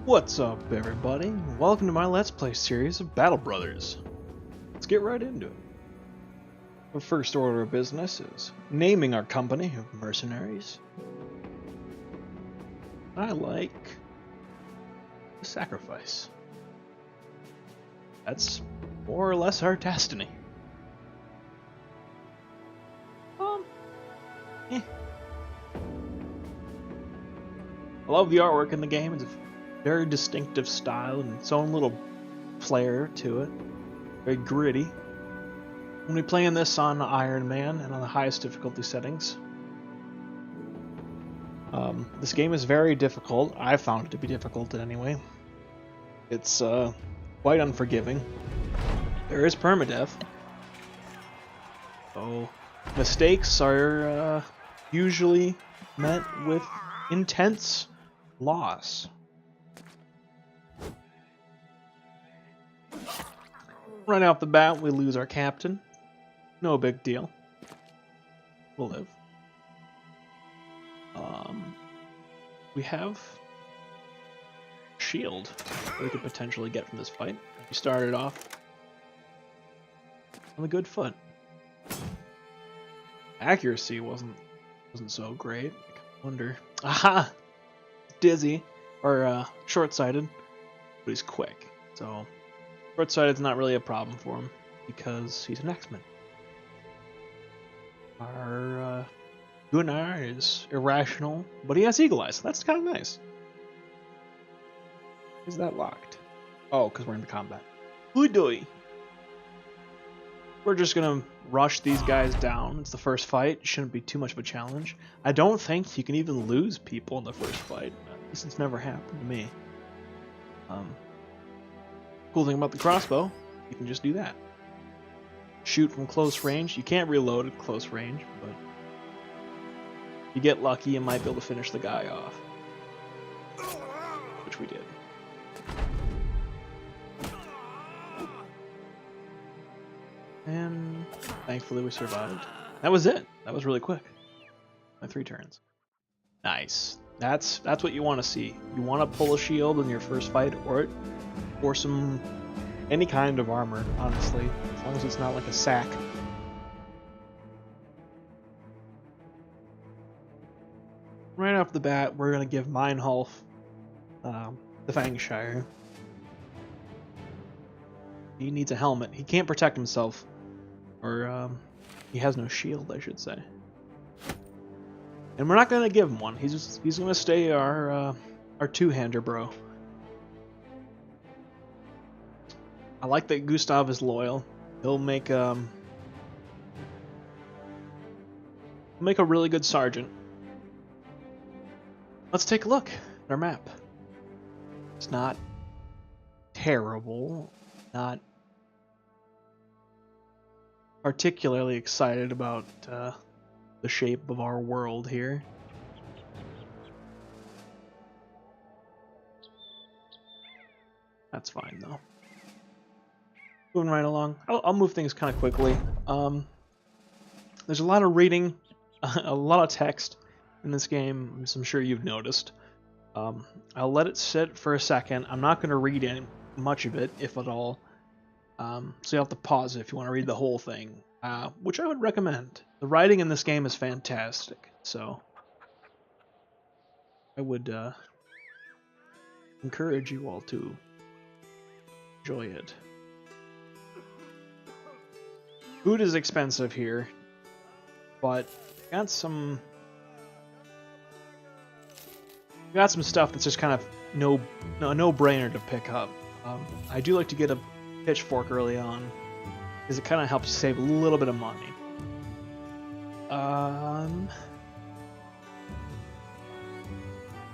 What's up, everybody? Welcome to my Let's Play series of Battle Brothers. Let's get right into it. The first order of business is naming our company of mercenaries. I like the sacrifice. That's more or less our destiny. Eh. I love the artwork in the game. It's a very distinctive style and its own little flair to it. Very gritty. When we play in this on Iron Man and on the highest difficulty settings, this game is very difficult. I found it to be difficult anyway. It's quite unforgiving. There is permadeath, so mistakes are usually met with intense loss. Right off the bat, we lose our captain. No big deal. We'll live. We have shield that we could potentially get from this fight. We started off on a good foot. Accuracy wasn't so great. I wonder. Aha! Dizzy or short-sighted, but he's quick. So short-sighted's not really a problem for him because he's an X-Men. Our Gunnar is irrational, but he has eagle eyes, so that's kind of nice. Is that locked? Oh, because we're in the combat. Udoy. We're just gonna rush these guys down. It's the first fight. Shouldn't be too much of a challenge. I don't think you can even lose people in the first fight. This has never happened to me. Cool thing about the crossbow, you can just do that. Shoot from close range. You can't reload at close range, but if you get lucky, you might be able to finish the guy off. Which we did. And thankfully we survived. That was it. That was really quick. My 3 turns. Nice. That's what you want to see. You want to pull a shield in your first fight, or some any kind of armor, honestly, as long as it's not like a sack. Right off the bat, we're gonna give Meinholf the Fangshire. He needs a helmet. He can't protect himself, or he has no shield, I should say. And we're not gonna give him one. He's gonna stay our two-hander bro. I like that Gustav is loyal. He'll make a really good sergeant. Let's take a look at our map. It's not terrible. Not particularly excited about the shape of our world here. That's fine though. Moving right along. I'll move things kind of quickly. There's a lot of reading, a lot of text in this game, as I'm sure you've noticed. I'll let it sit for a second. I'm not going to read much of it, if at all. So you have to pause it if you want to read the whole thing, which I would recommend. The writing in this game is fantastic, so I would encourage you all to enjoy it. Food is expensive here, but got some stuff that's just kind of no-brainer to pick up. I do like to get a pitchfork early on, because it kind of helps save a little bit of money.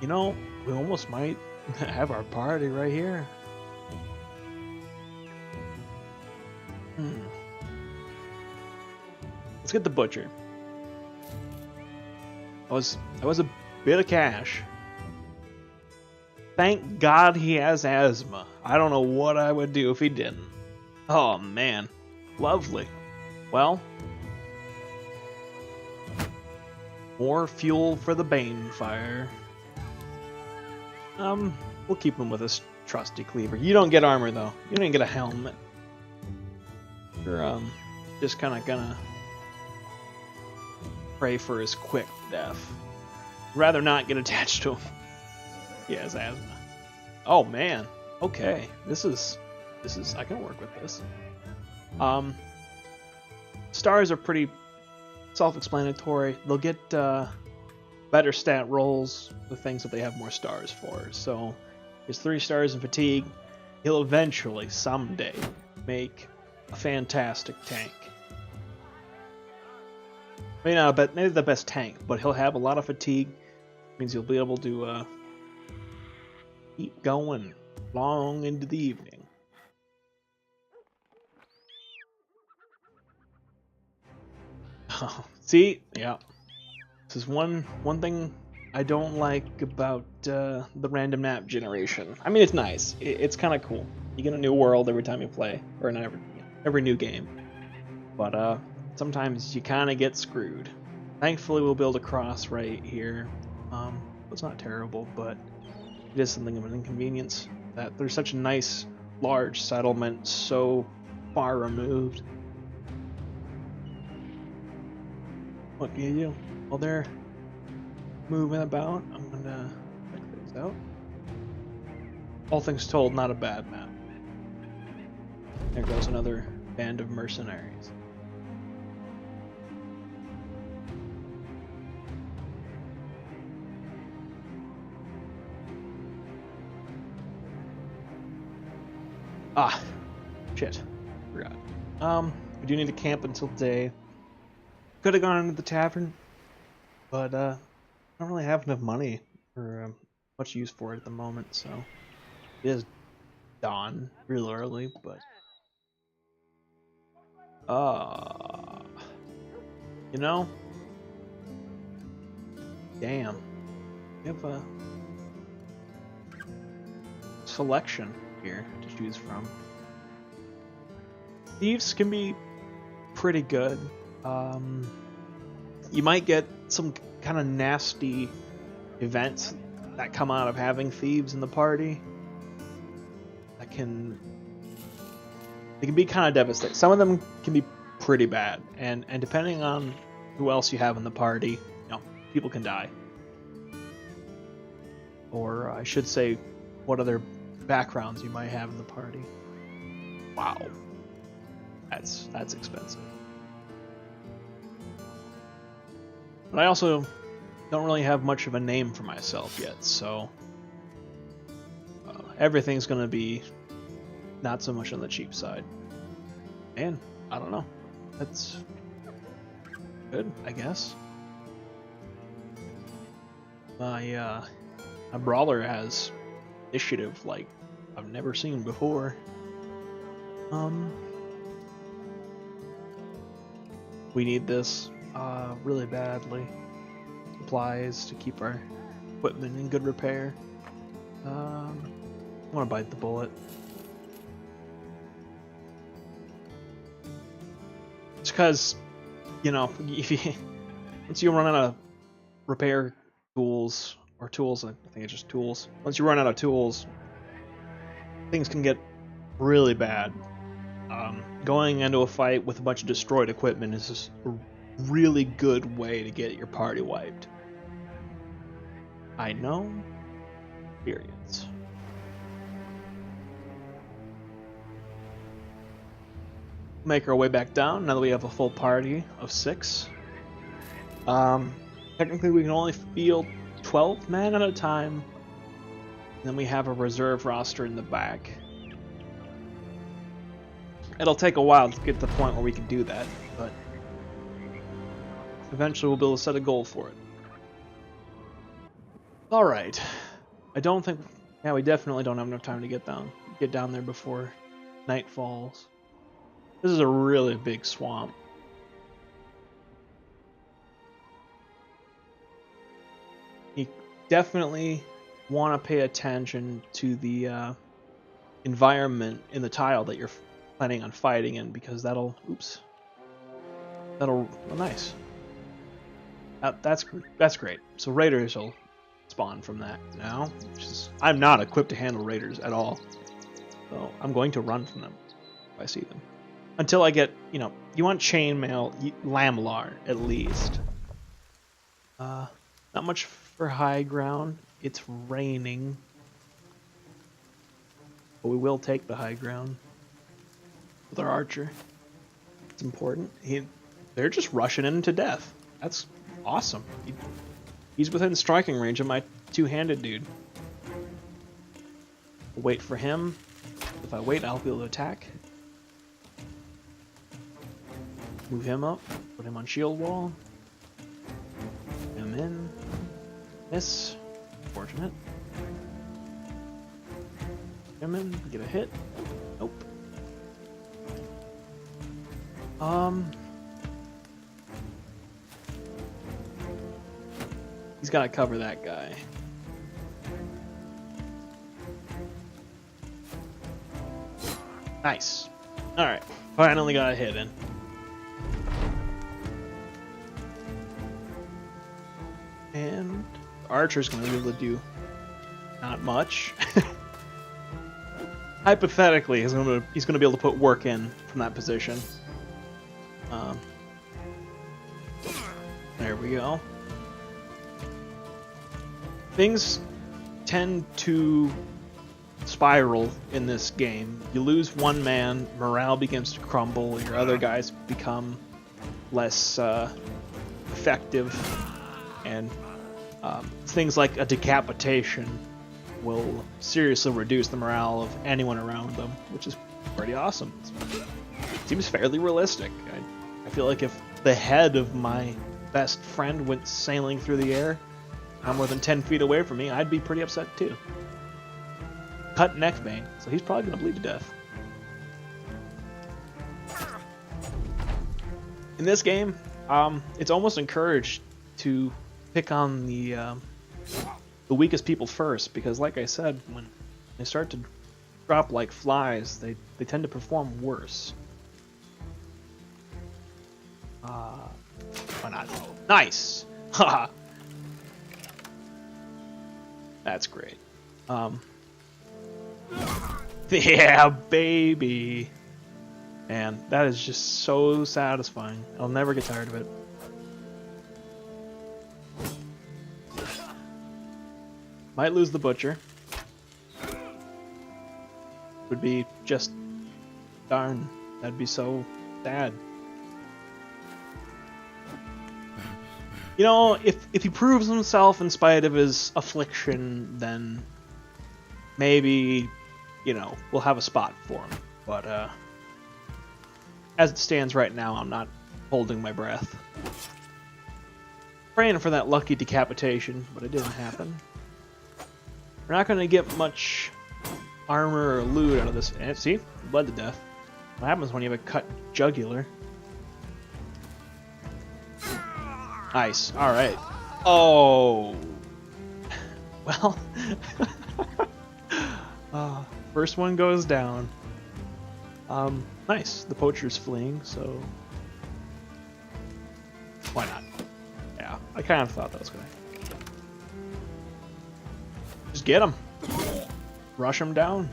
You know, we almost might have our party right here. Let's get the butcher. That was a bit of cash. Thank God he has asthma. I don't know what I would do if he didn't. Oh man, lovely. Well, more fuel for the Bane fire. We'll keep him with his trusty cleaver. You don't get armor though. You don't even get a helmet. You're just kind of gonna pray for his quick death. Rather not get attached to him. He has asthma. Oh man. Okay. This is I can work with this. Stars are pretty self-explanatory. They'll get better stat rolls with things that they have more stars for. So his 3 stars in fatigue, he'll eventually someday make a fantastic tank. Maybe not, but maybe the best tank, but he'll have a lot of fatigue. Means you'll be able to keep going long into the evening. See, yeah, this is one thing I don't like about the random map generation. I mean, it's nice. It's kind of cool. You get a new world every time you play, or not every new game. But sometimes you kind of get screwed. Thankfully, we'll build a cross right here. It's not terrible, but it is something of an inconvenience that there's such a nice, large settlement so far removed. What can you do? While they're moving about, I'm gonna check things out. All things told, not a bad map. There goes another band of mercenaries. Ah, shit. Forgot. We do need to camp until day. Could have gone into the tavern, but I don't really have enough money or much use for it at the moment, so it is dawn real early, but you know, damn, we have a selection here to choose from. Thieves can be pretty good. You might get some kind of nasty events that come out of having thieves in the party. They can be kind of devastating. Some of them can be pretty bad, and depending on who else you have in the party, you know, people can die. Or I should say, what other backgrounds you might have in the party. Wow, that's expensive. But I also don't really have much of a name for myself yet, so everything's gonna be not so much on the cheap side. And I don't know, that's good, I guess. My brawler has initiative like I've never seen before. We need this really badly. Supplies to keep our equipment in good repair. I want to bite the bullet. It's because, you know, if you, once you run out of repair tools, or tools, I think it's just tools. Once you run out of tools, things can get really bad. Going into a fight with a bunch of destroyed equipment is just a really good way to get your party wiped. I know. Experience. Make our way back down now that we have a full party of 6. Technically we can only field 12 men at a time. And then we have a reserve roster in the back. It'll take a while to get to the point where we can do that, but eventually we'll be able to set a goal for it. Alright. I don't think... Yeah, we definitely don't have enough time to get down there before night falls. This is a really big swamp. You definitely want to pay attention to the environment in the tile that you're planning on fighting in, because that'll... Oops. That'll... Oh, nice. That's great. So raiders will spawn from that now. I'm not equipped to handle raiders at all. So I'm going to run from them if I see them. Until I get, you want chainmail, lamlar at least. Not much for high ground. It's raining. But we will take the high ground with our archer. It's important. They're just rushing him to death. That's awesome. He's within striking range of my two-handed dude. I'll wait for him. If I wait, I'll be able to attack. Move him up. Put him on shield wall. Him in. Miss. Fortunate. Him in. Get a hit. Nope. He's got to cover that guy. Nice. Alright. Finally got a hit in. And the archer's going to be able to do not much. Hypothetically, he's going to be able to put work in from that position. There we go. Things tend to spiral in this game. You lose one man, morale begins to crumble, your other guys become less effective, and things like a decapitation will seriously reduce the morale of anyone around them, which is pretty awesome. It seems fairly realistic. I feel like if the head of my best friend went sailing through the air, not more than 10 feet away from me, I'd be pretty upset too. Cut neck vein, so he's probably going to bleed to death. In this game, it's almost encouraged to pick on the weakest people first, because like I said, when they start to drop like flies, they tend to perform worse. Why not? Nice! Haha! That's great. Yeah, baby! Man, that is just so satisfying. I'll never get tired of it. Might lose the butcher. Would be just darn. That'd be so sad. You know, if he proves himself in spite of his affliction, then maybe, we'll have a spot for him. But as it stands right now, I'm not holding my breath. Praying for that lucky decapitation, but it didn't happen. We're not going to get much armor or loot out of this. And see? Bled to death. What happens when you have a cut jugular? Nice. Alright. Oh. Well. First one goes down. Nice. The poacher's fleeing, so... why not? Yeah, I kind of thought that was going to... just get him. Rush him down.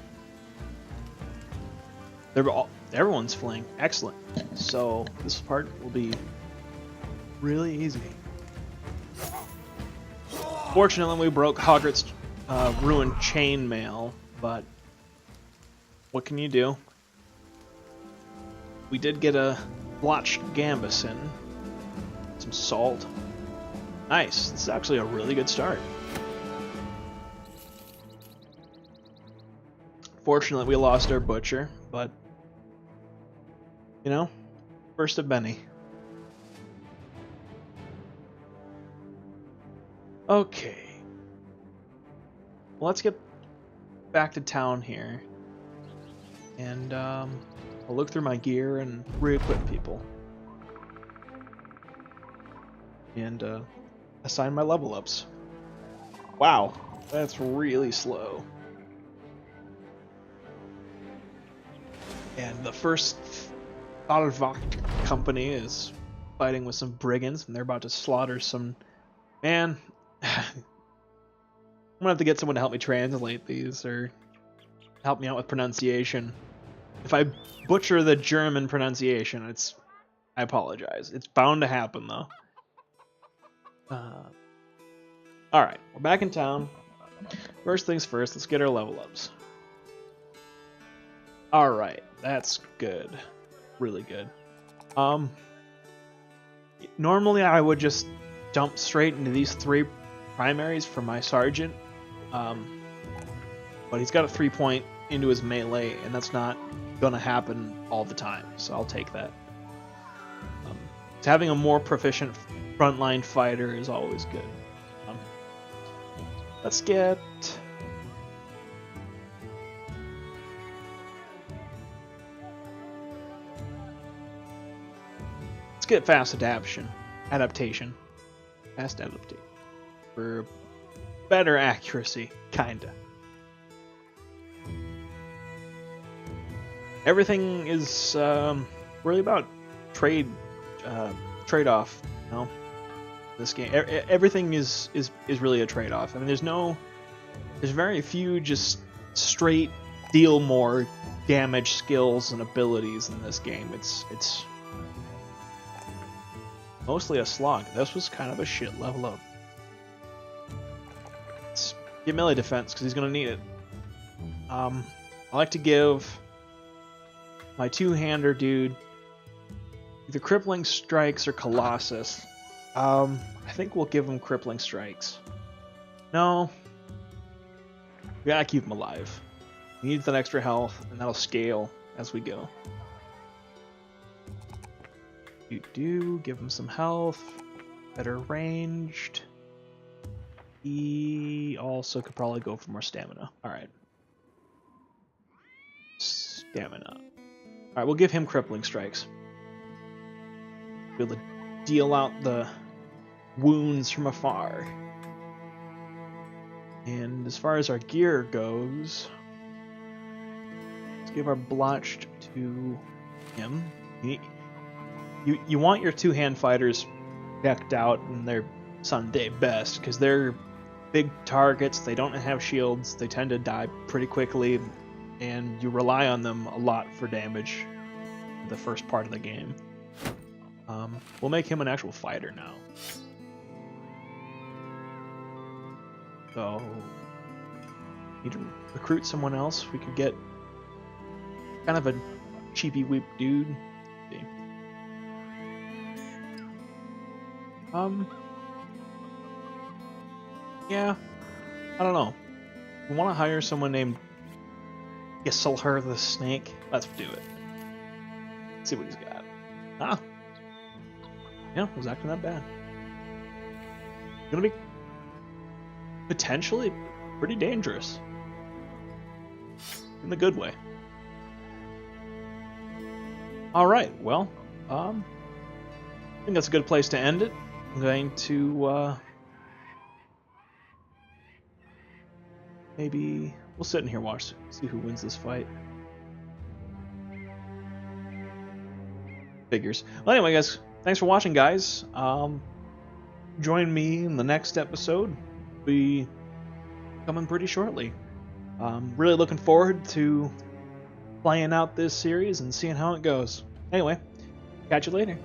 Everyone's fleeing. Excellent. So, this part will be really easy. Fortunately, we broke Hogarts' ruined chainmail, but what can you do? We did get a blotched gambus in. Some salt. Nice. This is actually a really good start. Fortunately, we lost our butcher, but first of many. Okay. Well, let's get back to town here. And I'll look through my gear and re-equip people. And assign my level ups. Wow, that's really slow. And the first Alvak company is fighting with some brigands, and they're about to slaughter some... Man, gonna have to get someone to help me translate these or help me out with pronunciation. If I butcher the German pronunciation, I apologize. It's bound to happen though. Alright, we're back in town. First things first, let's get our level ups. Alright, that's good. Really good. Normally I would just jump straight into these 3 primaries for my sergeant. But he's got a 3-point into his melee, and that's not gonna happen all the time, so I'll take that. Having a more proficient frontline fighter is always good. Let's get... fast adaptation. Fast adaptation. For better accuracy, kinda. Everything is really about trade-off, you know. This game, everything is really a trade-off. I mean, there's very few just straight deal more damage skills and abilities in this game. It's mostly a slog. This was kind of a shit level up. Let's get melee defense because he's gonna need it. I like to give my 2-hander dude either crippling strikes or Colossus. I think we'll give him crippling strikes. No. We gotta keep him alive. He needs that extra health, and that'll scale as we go. Give him some health. Better ranged. He also could probably go for more stamina. Alright. Stamina. Alright, we'll give him crippling strikes. Be able to deal out the wounds from afar. And as far as our gear goes, let's give our blotched to him. You want your 2-hand fighters decked out in their Sunday best, because they're big targets, they don't have shields, they tend to die pretty quickly, and you rely on them a lot for damage in the first part of the game. We'll make him an actual fighter now. So, need to recruit someone else. We could get kind of a cheapy weep dude. Yeah, I don't know. We want to hire someone named Gisselher the Snake. Let's do it. Let's see what he's got. Ah, yeah, it was actually not bad. Gonna be potentially pretty dangerous. In the good way. Alright, well, I think that's a good place to end it. I'm going to, maybe we'll sit in here, see who wins this fight. Figures. Well, anyway, guys, thanks for watching, guys. Join me in the next episode. Be coming pretty shortly. Really looking forward to playing out this series and seeing how it goes. Anyway, catch you later.